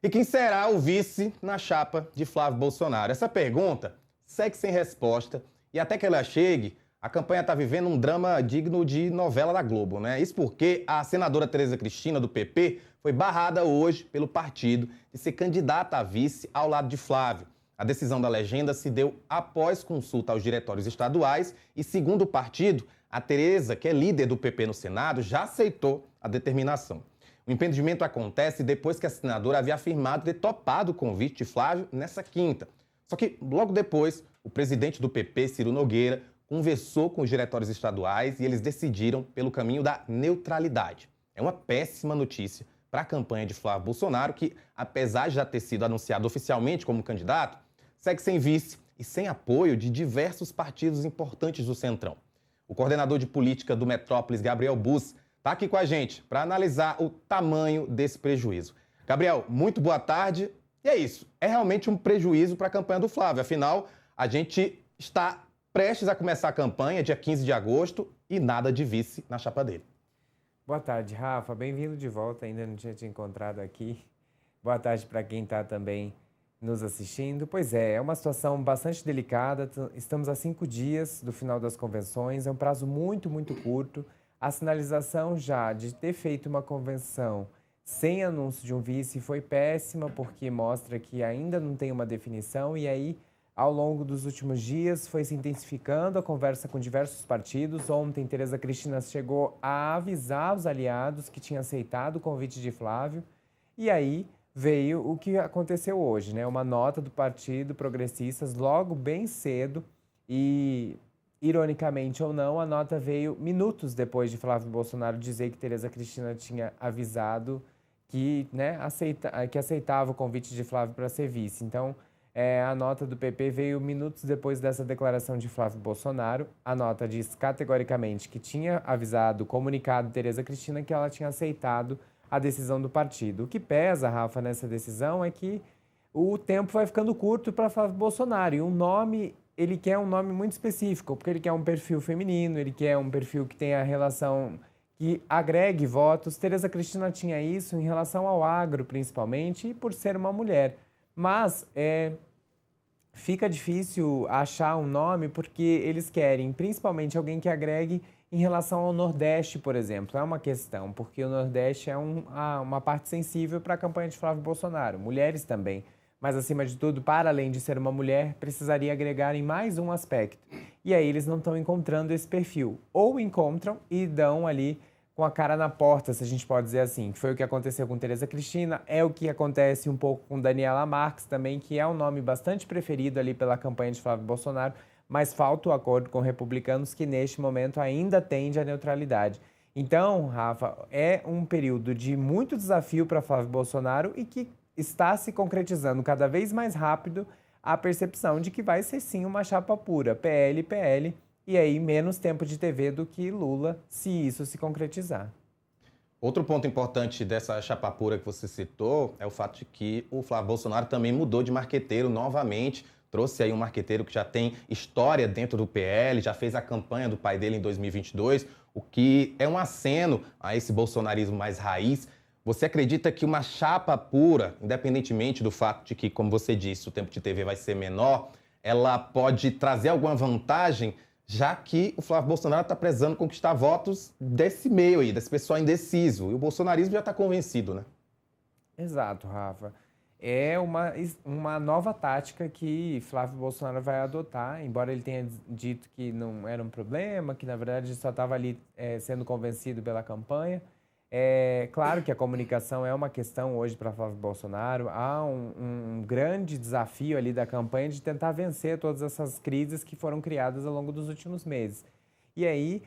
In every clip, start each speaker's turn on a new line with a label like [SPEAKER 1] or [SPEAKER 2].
[SPEAKER 1] E quem será o vice na chapa de Flávio Bolsonaro? Essa pergunta segue sem resposta e até que ela chegue, a campanha está vivendo um drama digno de novela da Globo, né? Isso porque a senadora Tereza Cristina, do PP, foi barrada hoje pelo partido de ser candidata a vice ao lado de Flávio. A decisão da legenda se deu após consulta aos diretórios estaduais e, segundo o partido, a Tereza, que é líder do PP no Senado, já aceitou a determinação. O impedimento acontece depois que a senadora havia afirmado ter topado o convite de Flávio nessa quinta. Só que, logo depois, o presidente do PP, Ciro Nogueira, conversou com os diretórios estaduais e eles decidiram pelo caminho da neutralidade. É uma péssima notícia para a campanha de Flávio Bolsonaro, que, apesar de já ter sido anunciado oficialmente como candidato, segue sem vice e sem apoio de diversos partidos importantes do Centrão. O coordenador de política do Metrópolis, Gabriel Bus, está aqui com a gente para analisar o tamanho desse prejuízo. Gabriel, muito boa tarde. E é isso, é realmente um prejuízo para a campanha do Flávio. Afinal, a gente está prestes a começar a campanha, dia 15 de agosto, e nada de vice na chapa dele.
[SPEAKER 2] Boa tarde, Rafa. Bem-vindo de volta. Ainda não tinha te encontrado aqui. Boa tarde para quem está também nos assistindo. Pois é uma situação bastante delicada. Estamos a 5 dias do final das convenções. É um prazo muito curto. A sinalização já de ter feito uma convenção sem anúncio de um vice foi péssima, porque mostra que ainda não tem uma definição. E aí, ao longo dos últimos dias, foi se intensificando a conversa com diversos partidos. Ontem, Tereza Cristina chegou a avisar os aliados que tinha aceitado o convite de Flávio. E aí veio o que aconteceu hoje, né? Uma nota do Partido Progressistas logo bem cedo e, ironicamente ou não, a nota veio minutos depois de Flávio Bolsonaro dizer que Tereza Cristina tinha avisado que, né, que aceitava o convite de Flávio para ser vice. Então, a nota do PP veio minutos depois dessa declaração de Flávio Bolsonaro. A nota diz categoricamente que tinha avisado, comunicado Tereza Cristina que ela tinha aceitado a decisão do partido. O que pesa, Rafa, nessa decisão é que o tempo vai ficando curto para Flávio Bolsonaro. E um nome, ele quer um nome muito específico, porque ele quer um perfil feminino, ele quer um perfil que tenha relação, que agregue votos. Tereza Cristina tinha isso em relação ao agro, principalmente, e por ser uma mulher. Mas fica difícil achar um nome porque eles querem principalmente alguém que agregue em relação ao Nordeste, por exemplo. É uma questão, porque o Nordeste é uma parte sensível para a campanha de Flávio Bolsonaro. Mulheres também. Mas, acima de tudo, para além de ser uma mulher, precisaria agregar em mais um aspecto. E aí eles não estão encontrando esse perfil. Ou encontram e dão ali com a cara na porta, se a gente pode dizer assim, que foi o que aconteceu com Tereza Cristina, é o que acontece um pouco com Daniela Marques também, que é um nome bastante preferido ali pela campanha de Flávio Bolsonaro, mas falta o acordo com republicanos que neste momento ainda tende à neutralidade. Então, Rafa, é um período de muito desafio para Flávio Bolsonaro e que está se concretizando cada vez mais rápido a percepção de que vai ser sim uma chapa pura, PL, e aí menos tempo de TV do que Lula, se isso se concretizar.
[SPEAKER 1] Outro ponto importante dessa chapa pura que você citou é o fato de que o Flávio Bolsonaro também mudou de marqueteiro novamente, trouxe aí um marqueteiro que já tem história dentro do PL, já fez a campanha do pai dele em 2022, o que é um aceno a esse bolsonarismo mais raiz. Você acredita que uma chapa pura, independentemente do fato de que, como você disse, o tempo de TV vai ser menor, ela pode trazer alguma vantagem, já que o Flávio Bolsonaro está prezando conquistar votos desse meio aí, desse pessoal indeciso. E o bolsonarismo já está convencido, né?
[SPEAKER 2] Exato, Rafa. É uma nova tática que Flávio Bolsonaro vai adotar, embora ele tenha dito que não era um problema, que na verdade só estava ali sendo convencido pela campanha. É claro que a comunicação é uma questão hoje para Flávio Bolsonaro. Há um grande desafio ali da campanha de tentar vencer todas essas crises que foram criadas ao longo dos últimos meses. E aí,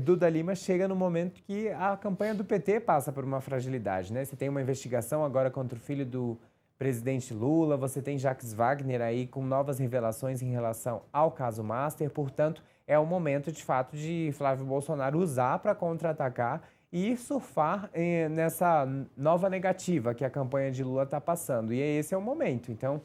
[SPEAKER 2] Duda Lima chega no momento que a campanha do PT passa por uma fragilidade, né? Você tem uma investigação agora contra o filho do presidente Lula, você tem Jacques Wagner aí com novas revelações em relação ao caso Master. Portanto, é o momento, de fato, de Flávio Bolsonaro usar para contra-atacar e surfar nessa nova negativa que a campanha de Lula está passando. E esse é o momento. Então,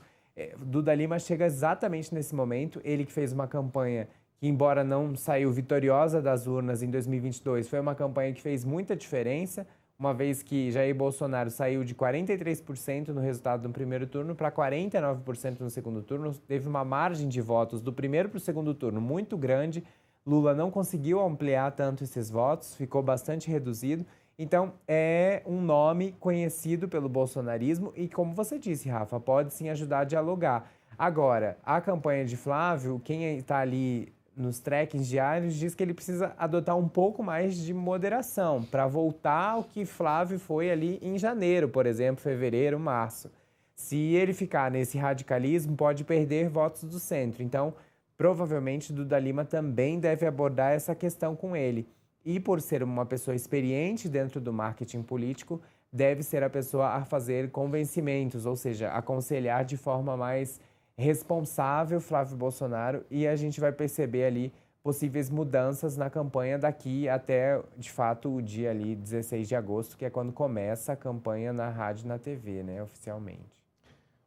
[SPEAKER 2] Duda Lima chega exatamente nesse momento. Ele que fez uma campanha que, embora não saiu vitoriosa das urnas em 2022, foi uma campanha que fez muita diferença, uma vez que Jair Bolsonaro saiu de 43% no resultado do primeiro turno para 49% no segundo turno. Teve uma margem de votos do primeiro para o segundo turno muito grande. Lula não conseguiu ampliar tanto esses votos, ficou bastante reduzido. Então, é um nome conhecido pelo bolsonarismo e, como você disse, Rafa, pode sim ajudar a dialogar. Agora, a campanha de Flávio, quem está ali nos trackings diários, diz que ele precisa adotar um pouco mais de moderação para voltar ao que Flávio foi ali em janeiro, por exemplo, fevereiro, março. Se ele ficar nesse radicalismo, pode perder votos do centro. Então, provavelmente, Duda Lima também deve abordar essa questão com ele. E por ser uma pessoa experiente dentro do marketing político, deve ser a pessoa a fazer convencimentos, ou seja, aconselhar de forma mais responsável Flávio Bolsonaro, e a gente vai perceber ali possíveis mudanças na campanha daqui até, de fato, o dia ali 16 de agosto, que é quando começa a campanha na rádio e na TV, né, oficialmente.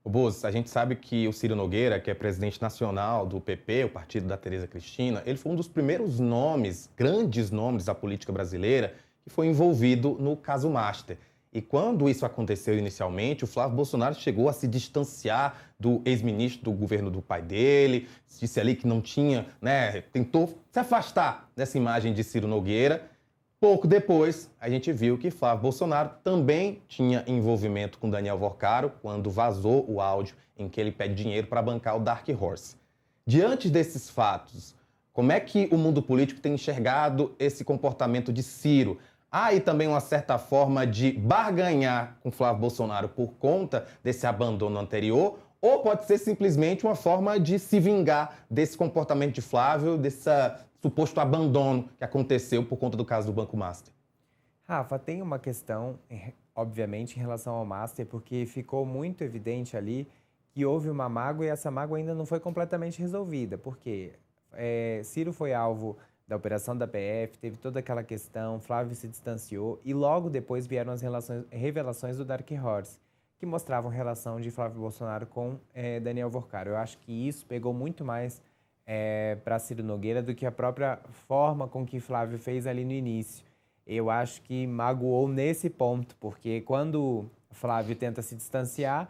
[SPEAKER 1] O Bozo, a gente sabe que o Ciro Nogueira, que é presidente nacional do PP, o partido da Tereza Cristina, ele foi um dos primeiros nomes, grandes nomes da política brasileira, que foi envolvido no caso Master. E quando isso aconteceu inicialmente, o Flávio Bolsonaro chegou a se distanciar do ex-ministro do governo do pai dele, disse ali que não tinha, né, tentou se afastar dessa imagem de Ciro Nogueira. Pouco depois, a gente viu que Flávio Bolsonaro também tinha envolvimento com Daniel Vorcaro quando vazou o áudio em que ele pede dinheiro para bancar o Dark Horse. Diante desses fatos, como é que o mundo político tem enxergado esse comportamento de Ciro? Há aí também uma certa forma de barganhar com Flávio Bolsonaro por conta desse abandono anterior? Ou pode ser simplesmente uma forma de se vingar desse comportamento de Flávio, desse suposto abandono que aconteceu por conta do caso do Banco Master?
[SPEAKER 2] Rafa, tem uma questão, obviamente, em relação ao Master, porque ficou muito evidente ali que houve uma mágoa e essa mágoa ainda não foi completamente resolvida. Por quê? Ciro foi alvo da operação da PF, teve toda aquela questão, Flávio se distanciou e logo depois vieram as revelações do Dark Horse, que mostravam relação de Flávio Bolsonaro com Daniel Vorcaro. Eu acho que isso pegou muito mais para Ciro Nogueira do que a própria forma com que Flávio fez ali no início. Eu acho que magoou nesse ponto, porque quando Flávio tenta se distanciar,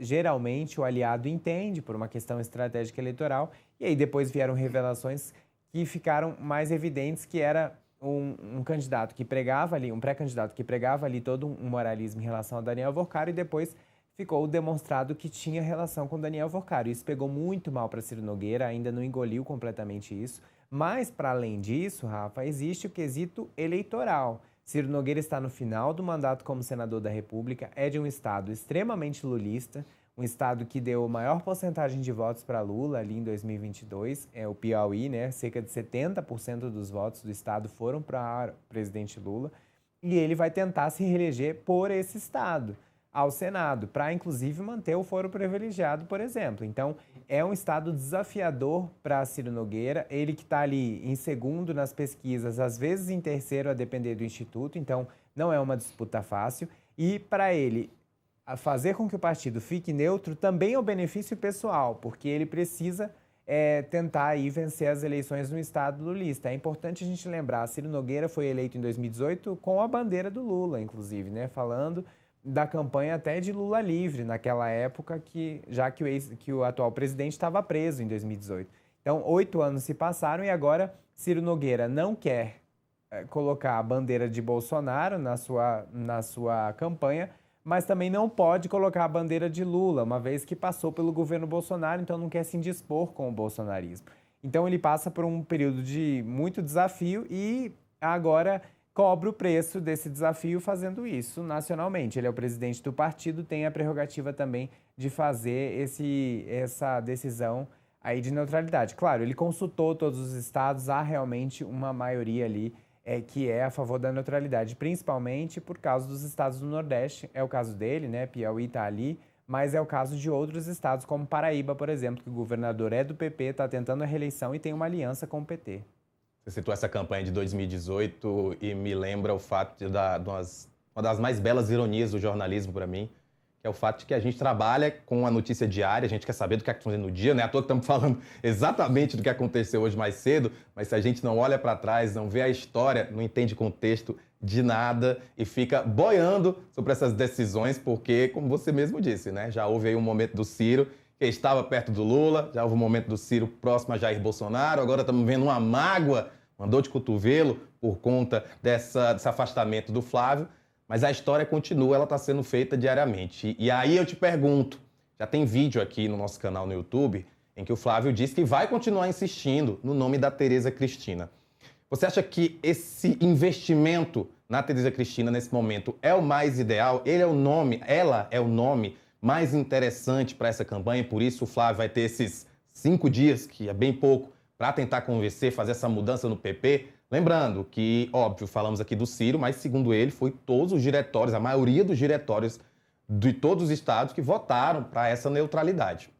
[SPEAKER 2] geralmente o aliado entende por uma questão estratégica eleitoral, e aí depois vieram revelações que ficaram mais evidentes, que era um candidato que pregava ali, um pré-candidato que pregava ali todo um moralismo em relação a Daniel Vorcaro, e depois ficou demonstrado que tinha relação com Daniel Vorcaro. Isso pegou muito mal para Ciro Nogueira, ainda não engoliu completamente isso. Mas, para além disso, Rafa, existe o quesito eleitoral. Ciro Nogueira está no final do mandato como senador da República, é de um estado extremamente lulista, um estado que deu maior porcentagem de votos para Lula ali em 2022, é o Piauí, né? Cerca de 70% dos votos do estado foram para o presidente Lula, e ele vai tentar se reeleger por esse estado ao Senado, para inclusive manter o foro privilegiado, por exemplo. Então, é um estado desafiador para Ciro Nogueira, ele que está ali em segundo nas pesquisas, às vezes em terceiro, a depender do instituto, então não é uma disputa fácil. E para ele fazer com que o partido fique neutro também é um benefício pessoal, porque ele precisa tentar aí vencer as eleições no estado lulista. É importante a gente lembrar, Ciro Nogueira foi eleito em 2018 com a bandeira do Lula, inclusive, né? Falando da campanha até de Lula livre, naquela época, já que o atual presidente estava preso em 2018. Então, 8 anos se passaram e agora Ciro Nogueira não quer colocar a bandeira de Bolsonaro na sua campanha, mas também não pode colocar a bandeira de Lula, uma vez que passou pelo governo Bolsonaro, então não quer se indispor com o bolsonarismo. Então, ele passa por um período de muito desafio e agora cobra o preço desse desafio fazendo isso nacionalmente. Ele é o presidente do partido, tem a prerrogativa também de fazer essa decisão aí de neutralidade. Claro, ele consultou todos os estados, há realmente uma maioria ali que é a favor da neutralidade, principalmente por causa dos estados do Nordeste. É o caso dele, né? Piauí está ali, mas é o caso de outros estados, como Paraíba, por exemplo, que o governador é do PP, está tentando a reeleição e tem uma aliança com o PT.
[SPEAKER 1] Você citou essa campanha de 2018 e me lembra o fato de uma das mais belas ironias do jornalismo para mim, que é o fato de que a gente trabalha com a notícia diária, a gente quer saber do que aconteceu no dia, né? À toa que estamos falando exatamente do que aconteceu hoje mais cedo, mas se a gente não olha para trás, não vê a história, não entende contexto, de nada e fica boiando sobre essas decisões, porque, como você mesmo disse, né, já houve aí um momento do Ciro que estava perto do Lula, já houve um momento do Ciro próximo a Jair Bolsonaro, agora estamos vendo uma mágoa, uma dor de cotovelo por conta desse afastamento do Flávio, mas a história continua, ela está sendo feita diariamente. E aí eu te pergunto, já tem vídeo aqui no nosso canal no YouTube em que o Flávio diz que vai continuar insistindo no nome da Tereza Cristina. Você acha que esse investimento na Tereza Cristina nesse momento é o mais ideal? Ela é o nome mais interessante para essa campanha, por isso o Flávio vai ter esses 5 dias, que é bem pouco, para tentar convencer, fazer essa mudança no PP? Lembrando que, óbvio, falamos aqui do Ciro, mas segundo ele, foi todos os diretórios, a maioria dos diretórios de todos os estados que votaram para essa neutralidade.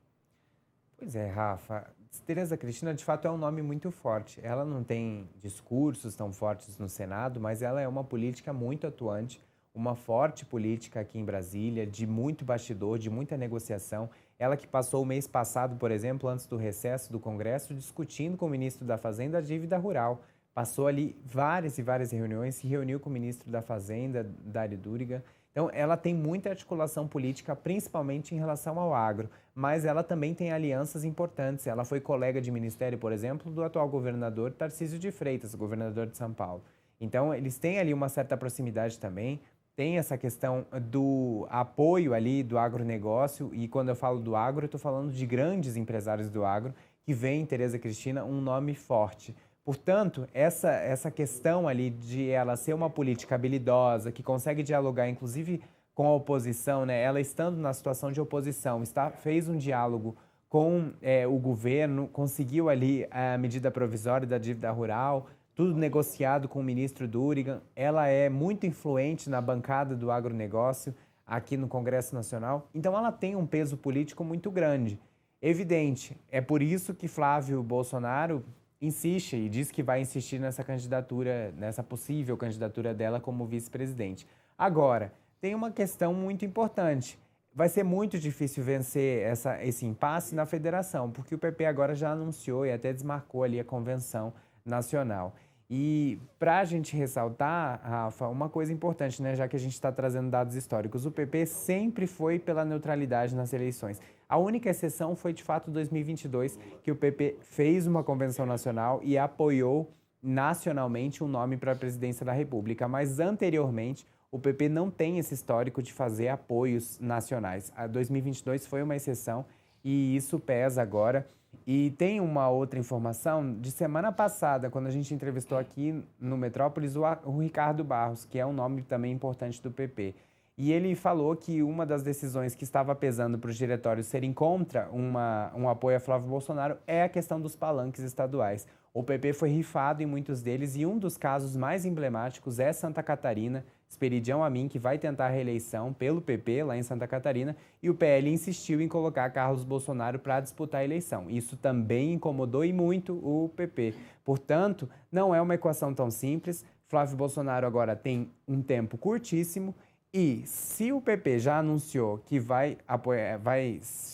[SPEAKER 2] Pois é, Rafa. Tereza Cristina, de fato, é um nome muito forte. Ela não tem discursos tão fortes no Senado, mas ela é uma política muito atuante, uma forte política aqui em Brasília, de muito bastidor, de muita negociação. Ela que passou o mês passado, por exemplo, antes do recesso do Congresso, discutindo com o ministro da Fazenda a dívida rural. Passou ali várias e várias reuniões, se reuniu com o ministro da Fazenda, Dário Duriga. Então, ela tem muita articulação política, principalmente em relação ao agro, mas ela também tem alianças importantes. Ela foi colega de ministério, por exemplo, do atual governador Tarcísio de Freitas, governador de São Paulo. Então, eles têm ali uma certa proximidade também, tem essa questão do apoio ali do agronegócio, e quando eu falo do agro, eu estou falando de grandes empresários do agro, que veem em Tereza Cristina um nome forte. Portanto, essa questão ali de ela ser uma política habilidosa, que consegue dialogar, inclusive, com a oposição, né? Ela estando na situação de oposição, fez um diálogo com o governo, conseguiu ali a medida provisória da dívida rural, tudo negociado com o ministro Duriga. Ela é muito influente na bancada do agronegócio aqui no Congresso Nacional, então ela tem um peso político muito grande. Evidente, é por isso que Flávio Bolsonaro insiste e diz que vai insistir nessa candidatura, nessa possível candidatura dela como vice-presidente. Agora, tem uma questão muito importante. Vai ser muito difícil vencer esse impasse na federação, porque o PP agora já anunciou e até desmarcou ali a convenção nacional. E para a gente ressaltar, Rafa, uma coisa importante, né, já que a gente está trazendo dados históricos, o PP sempre foi pela neutralidade nas eleições. A única exceção foi, de fato, 2022, que o PP fez uma convenção nacional e apoiou nacionalmente um nome para a presidência da República. Mas, anteriormente, o PP não tem esse histórico de fazer apoios nacionais. A 2022 foi uma exceção e isso pesa agora. E tem uma outra informação de semana passada, quando a gente entrevistou aqui no Metrópolis o Ricardo Barros, que é um nome também importante do PP. E ele falou que uma das decisões que estava pesando para os diretórios serem contra um apoio a Flávio Bolsonaro é a questão dos palanques estaduais. O PP foi rifado em muitos deles e um dos casos mais emblemáticos é Santa Catarina, Esperidião Amin, que vai tentar a reeleição pelo PP lá em Santa Catarina, e o PL insistiu em colocar Carlos Bolsonaro para disputar a eleição. Isso também incomodou e muito o PP. Portanto, não é uma equação tão simples. Flávio Bolsonaro agora tem um tempo curtíssimo e se o PP já anunciou que vai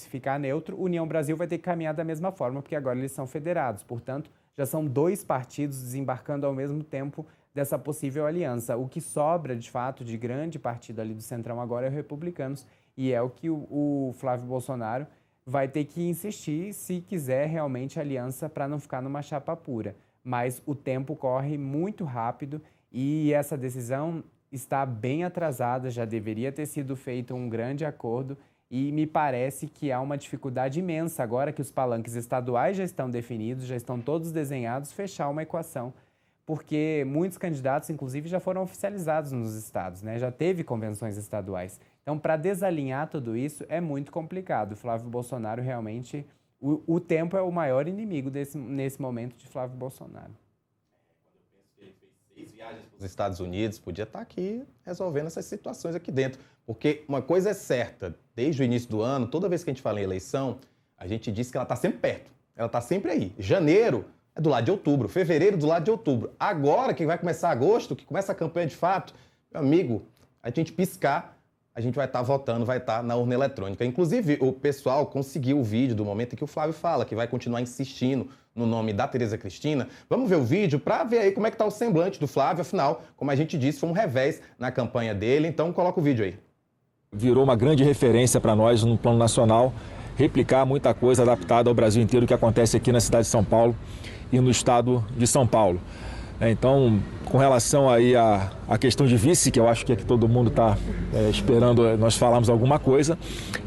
[SPEAKER 2] ficar neutro, União Brasil vai ter que caminhar da mesma forma, porque agora eles são federados. Portanto, já são 2 partidos desembarcando ao mesmo tempo dessa possível aliança. O que sobra, de fato, de grande partido ali do Centrão agora é o Republicanos, e é o que o Flávio Bolsonaro vai ter que insistir se quiser realmente aliança para não ficar numa chapa pura. Mas o tempo corre muito rápido e essa decisão está bem atrasada, já deveria ter sido feito um grande acordo e me parece que há uma dificuldade imensa agora que os palanques estaduais já estão definidos, já estão todos desenhados, fechar uma equação, porque muitos candidatos, inclusive, já foram oficializados nos estados, né? Já teve convenções estaduais. Então, para desalinhar tudo isso é muito complicado. Flávio Bolsonaro realmente, o tempo é o maior inimigo nesse momento de Flávio Bolsonaro.
[SPEAKER 1] Ele fez 6 viagens para os Estados Unidos, podia estar aqui resolvendo essas situações aqui dentro. Porque uma coisa é certa, desde o início do ano, toda vez que a gente fala em eleição, a gente diz que ela está sempre perto, ela está sempre aí. Janeiro é do lado de outubro, fevereiro do lado de outubro. Agora que vai começar agosto, que começa a campanha de fato, meu amigo, a gente piscar, a gente vai estar votando, vai estar na urna eletrônica. Inclusive, o pessoal conseguiu o vídeo do momento em que o Flávio fala que vai continuar insistindo no nome da Tereza Cristina. Vamos ver o vídeo para ver aí como é que está o semblante do Flávio. Afinal, como a gente disse, foi um revés na campanha dele. Então, coloca o vídeo aí.
[SPEAKER 3] Virou uma grande referência para nós no plano nacional, replicar muita coisa adaptada ao Brasil inteiro que acontece aqui na cidade de São Paulo e no estado de São Paulo. Então, com relação aí à questão de vice, que eu acho que é que todo mundo está esperando nós falarmos alguma coisa,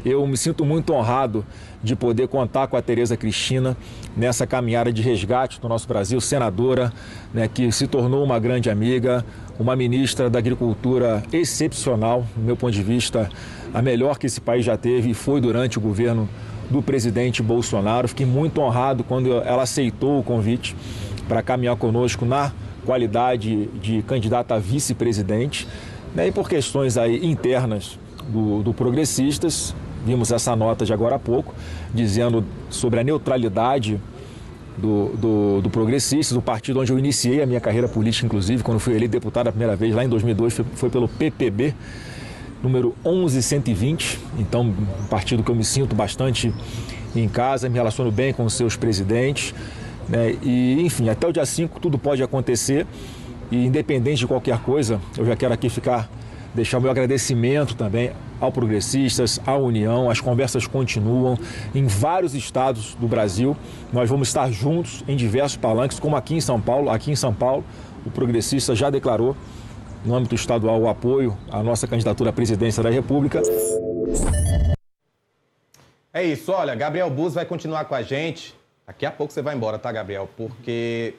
[SPEAKER 3] eu me sinto muito honrado de poder contar com a Tereza Cristina nessa caminhada de resgate do nosso Brasil, senadora, né, que se tornou uma grande amiga, uma ministra da Agricultura excepcional, no meu ponto de vista, a melhor que esse país já teve e foi durante o governo do presidente Bolsonaro. Fiquei muito honrado quando ela aceitou o convite para caminhar conosco na qualidade de candidata a vice-presidente, né, e por questões aí internas do Progressistas, vimos essa nota de agora há pouco, dizendo sobre a neutralidade do Progressistas, o partido onde eu iniciei a minha carreira política, inclusive, quando fui eleito deputado a primeira vez, lá em 2002, foi pelo PPB, número 11120, então um partido que eu me sinto bastante em casa, me relaciono bem com os seus presidentes, né? E, enfim, até o dia 5 tudo pode acontecer e, independente de qualquer coisa, eu já quero aqui deixar o meu agradecimento também ao Progressistas, à União. As conversas continuam em vários estados do Brasil. Nós vamos estar juntos em diversos palanques, como aqui em São Paulo. Aqui em São Paulo, o Progressista já declarou, no âmbito estadual, o apoio à nossa candidatura à presidência da República.
[SPEAKER 1] É isso, olha, Gabriel Buzzi vai continuar com a gente. Daqui a pouco você vai embora, tá, Gabriel? Porque